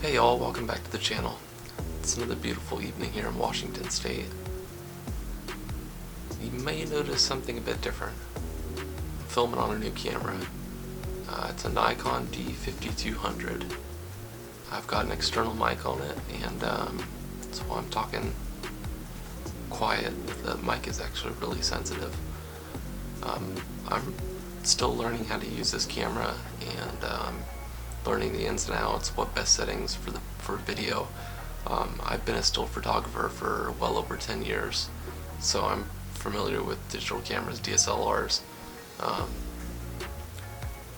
Hey y'all, welcome back to the channel. It's another beautiful evening here in Washington State. You may notice something a bit different. I'm filming on a new camera. It's a Nikon D5200. I've got an external mic on it, and so I'm talking quiet. The mic is actually really sensitive. I'm still learning how to use this camera and learning the ins and outs, what best settings for video. I've been a still photographer for well over 10 years, so I'm familiar with digital cameras, DSLRs,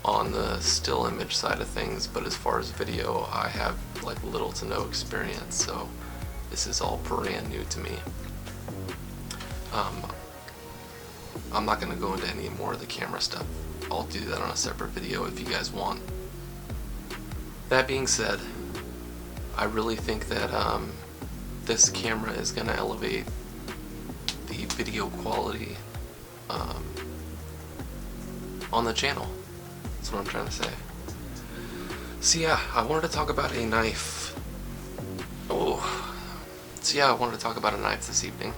on the still image side of things, but as far as video, I have like little to no experience, so this is all brand new to me. I'm not going to go into any more of the camera stuff. I'll do that on a separate video if you guys want. That being said, I really think that this camera is going to elevate the video quality on the channel. That's what I'm trying to say. So yeah, I wanted to talk about a knife. I wanted to talk about a knife this evening.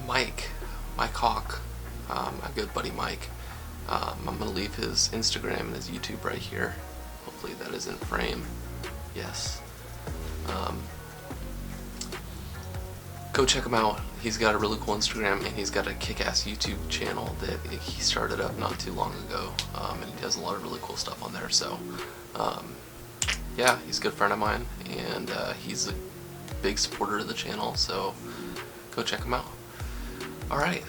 MIKAWK, my good buddy Mike. I'm going to leave his Instagram and his YouTube right here. Hopefully that is in frame. Yes. Go check him out. He's got a really cool Instagram, and he's got a kick-ass YouTube channel that he started up not too long ago, and he does a lot of really cool stuff on there. So yeah, he's a good friend of mine, and he's a big supporter of the channel, so go check him out. Alright,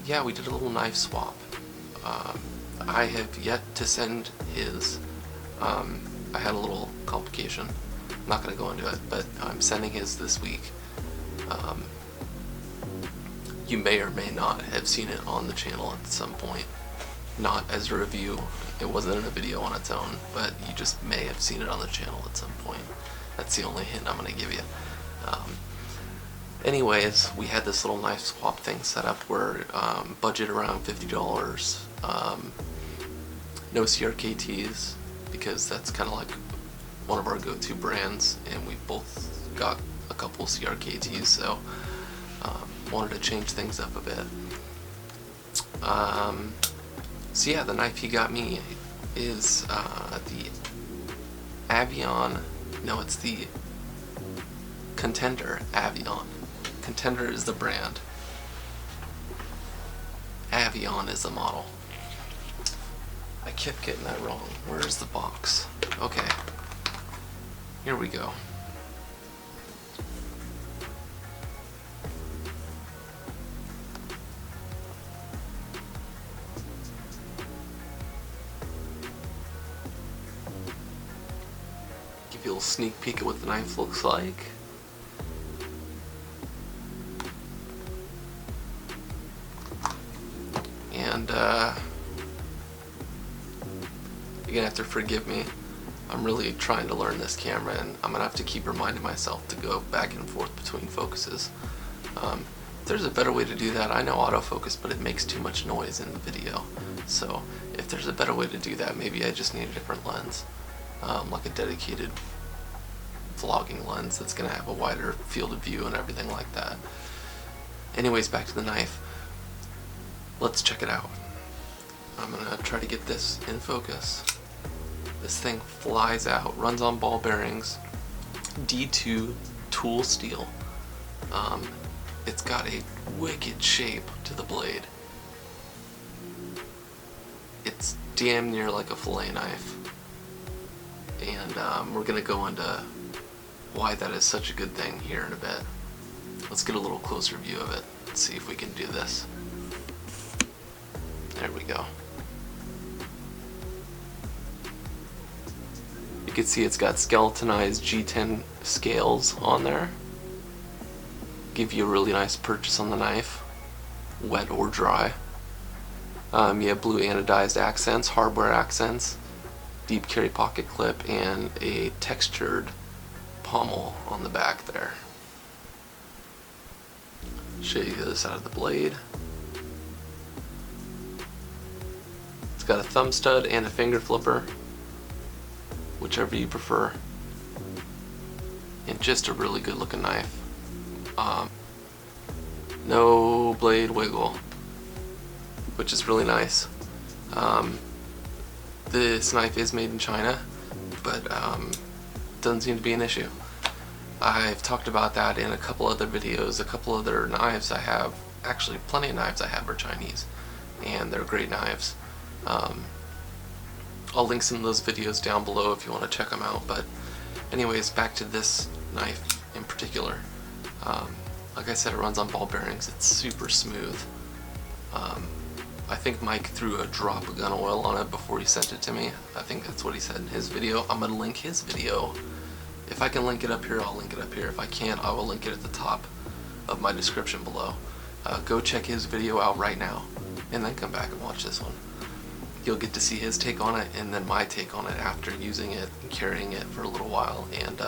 yeah, we did a little knife swap. I have yet to send his. I had a little complication. I'm not going to go into it, but I'm sending his this week. You may or may not have seen it on the channel at some point. Not as a review. It wasn't in a video on its own, but you just may have seen it on the channel at some point. That's the only hint I'm going to give you. Anyways, we had this little knife swap thing set up where budget around $50. No CRKTs, because that's kind of like one of our go-to brands, and we both got a couple CRKTs, so wanted to change things up a bit. So yeah, the knife he got me is the Avion. No, it's the Contender Avion. Contender is the brand. Avion is the model. I kept getting that wrong. Where's the box? Okay. Here we go. Give you a little sneak peek at what the knife looks like. And you're gonna have to forgive me. I'm really trying to learn this camera, and I'm gonna have to keep reminding myself to go back and forth between focuses. If there's a better way to do that, I know autofocus, but it makes too much noise in the video. So if there's a better way to do that, maybe I just need a different lens, like a dedicated vlogging lens that's gonna have a wider field of view and everything like that. Anyways, back to the knife. Let's check it out. I'm gonna try to get this in focus. This thing flies out, runs on ball bearings, D2 tool steel. It's got a wicked shape to the blade. It's damn near like a fillet knife. And we're gonna go into why that is such a good thing here in a bit. Let's get a little closer view of it and see if we can do this. There we go. You can see it's got skeletonized G10 scales on there. Give you a really nice purchase on the knife, wet or dry. You have blue anodized accents, hardware accents, deep carry pocket clip, and a textured pommel on the back there. Show you the other side of the blade. It's got a thumb stud and a finger flipper, whichever you prefer, and just a really good looking knife. No blade wiggle, which is really nice. This knife is made in China, but doesn't seem to be an issue. I've talked about that in a couple other videos. A couple other knives I have, actually plenty of knives I have are Chinese, and they're great knives. I'll link some of those videos down below if you want to check them out. But anyways, back to this knife in particular. Like I said, it runs on ball bearings. It's super smooth. I think Mike threw a drop of gun oil on it before he sent it to me. I think that's what he said in his video. I'm going to link his video. If I can link it up here, I'll link it up here. If I can't, I will link it at the top of my description below. Go check his video out right now, and then come back and watch this one. You'll get to see his take on it, and then my take on it after using it and carrying it for a little while, and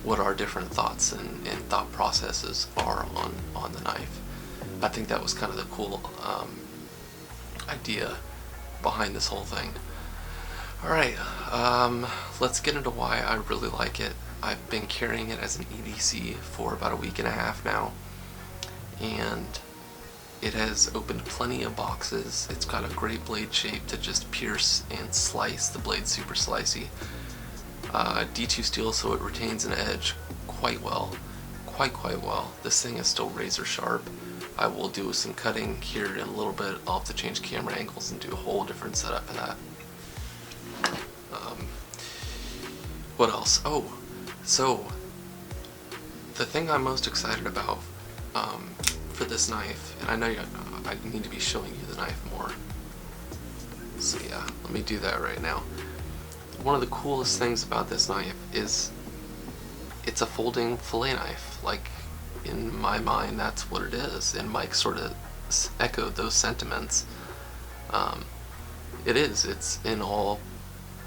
what our different thoughts and thought processes are on the knife. I think that was kind of the cool idea behind this whole thing. Alright, let's get into why I really like it. I've been carrying it as an EDC for about a week and a half now, and it has opened plenty of boxes. It's got a great blade shape to just pierce and slice. The blade's super slicey. D2 steel, so it retains an edge quite well. Quite well. This thing is still razor sharp. I will do some cutting here in a little bit. I'll have to change camera angles and do a whole different setup of that. What else? Oh, so the thing I'm most excited about for this knife, and I know I need to be showing you the knife more, so yeah, let me do that right now. One of the coolest things about this knife is it's a folding fillet knife. Like, in my mind, that's what it is, and Mike sort of echoed those sentiments. It's in all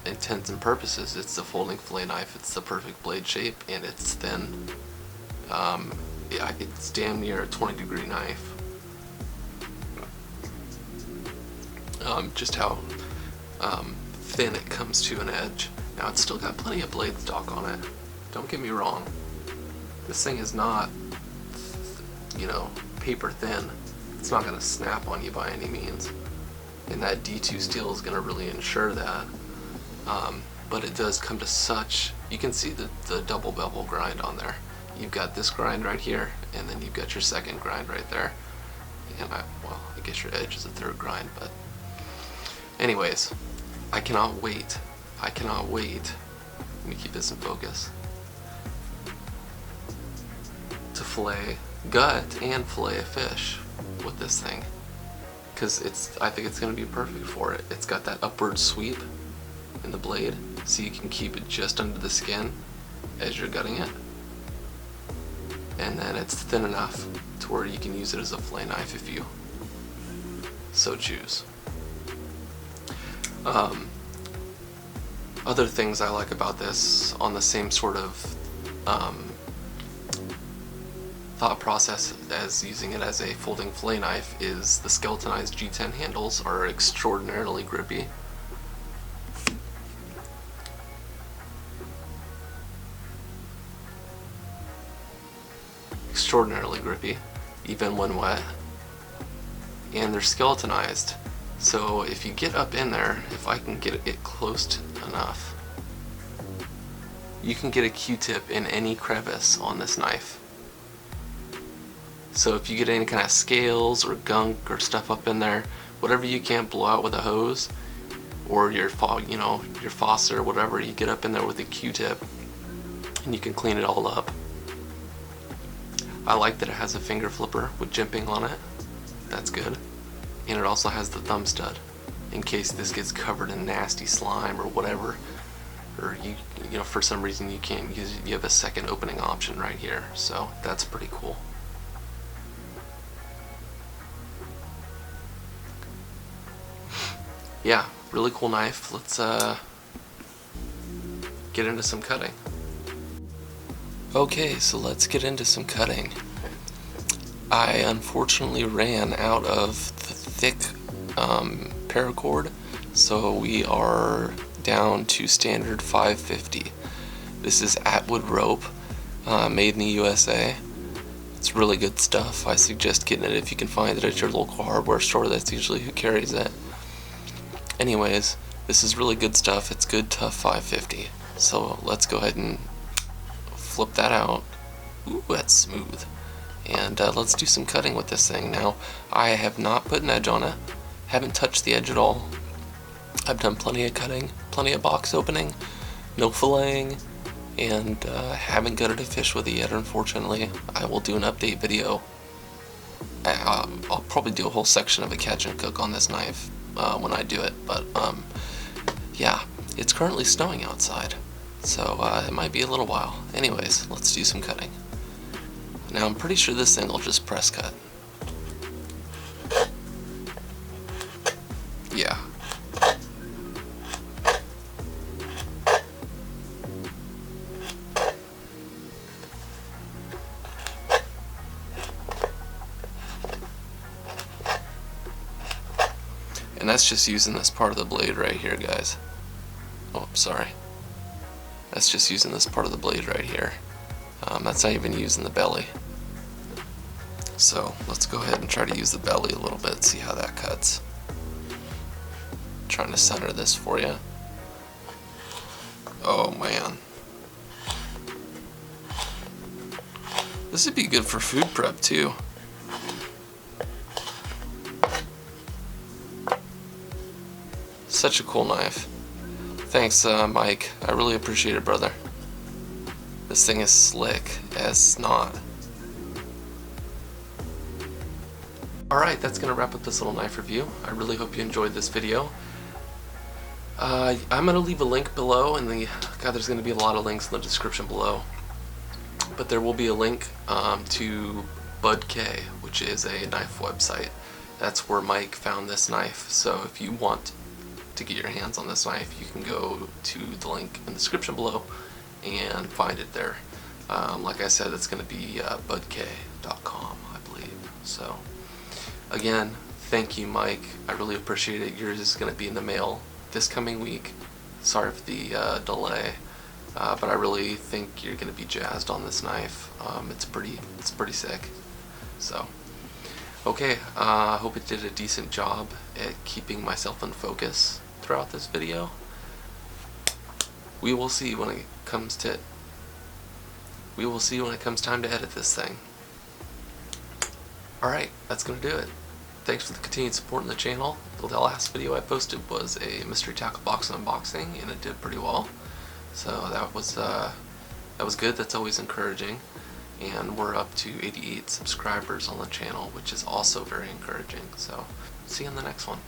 intents and purposes, it's a folding fillet knife. It's the perfect blade shape, and it's thin. Yeah, it's damn near a 20-degree knife. Just how thin it comes to an edge. Now, it's still got plenty of blade stock on it. Don't get me wrong. This thing is not, you know, paper thin. It's not going to snap on you by any means. And that D2 steel is going to really ensure that. But it does come to such, you can see the double bevel grind on there. You've got this grind right here, and then you've got your second grind right there. And I guess your edge is a third grind, but anyways, I cannot wait. Let me keep this in focus. To fillet, gut, and fillet a fish with this thing. Because I think it's going to be perfect for it. It's got that upward sweep in the blade, so you can keep it just under the skin as you're gutting it. And then it's thin enough to where you can use it as a fillet knife if you so choose. Other things I like about this, on the same sort of thought process as using it as a folding fillet knife, is the skeletonized G10 handles are extraordinarily grippy. Extraordinarily grippy, even when wet. And they're skeletonized, so if you get up in there, if I can get it close enough, you can get a Q-tip in any crevice on this knife. So if you get any kind of scales or gunk or stuff up in there, whatever you can't blow out with a hose, or your faucet or whatever, you get up in there with a Q-tip and you can clean it all up. I like that it has a finger flipper with jimping on it. That's good. And it also has the thumb stud in case this gets covered in nasty slime or whatever, or you know, for some reason you can't use it. You have a second opening option right here, so that's pretty cool. Yeah, really cool knife. Let's get into some cutting. Okay, so let's get into some cutting. I unfortunately ran out of the thick paracord So we are down to standard 550. This is Atwood rope, made in the USA. It's really good stuff. I suggest getting it if you can find it at your local hardware store. That's usually who carries it. Anyways, this is really good stuff. It's good, tough 550. So let's go ahead and flip that out. Ooh, that's smooth. And let's do some cutting with this thing. Now, I have not put an edge on it. Haven't touched the edge at all. I've done plenty of cutting, plenty of box opening, no filleting, and haven't gutted a fish with it yet, unfortunately. I will do an update video. I'll probably do a whole section of a catch and cook on this knife when I do it, but yeah, it's currently snowing outside, so it might be a little while. Anyways, let's do some cutting. Now I'm pretty sure this thing will just press cut. Yeah. And that's just using this part of the blade right here, guys. Oh, sorry. That's just using this part of the blade right here. That's not even using the belly. So let's go ahead and try to use the belly a little bit, see how that cuts. Trying to center this for you. Oh man. This would be good for food prep too. Such a cool knife. Thanks, Mike. I really appreciate it, brother. This thing is slick as snot. Alright, that's going to wrap up this little knife review. I really hope you enjoyed this video. I'm going to leave a link below, and there's going to be a lot of links in the description below. But there will be a link to Bud K, which is a knife website. That's where Mike found this knife. So if you want to get your hands on this knife, you can go to the link in the description below and find it there. Like I said, it's going to be budk.com, I believe. So again, thank you, Mike. I really appreciate it. Yours is going to be in the mail this coming week. Sorry for the delay, but I really think you're going to be jazzed on this knife. It's pretty sick. So okay, I hope it did a decent job at keeping myself in focus throughout this video. We will see when it comes time to edit this thing. Alright, that's going to do it. Thanks for the continued support in the channel. The last video I posted was a mystery tackle box unboxing, and it did pretty well. So that was good. That's always encouraging. And we're up to 88 subscribers on the channel, which is also very encouraging. So see you in the next one.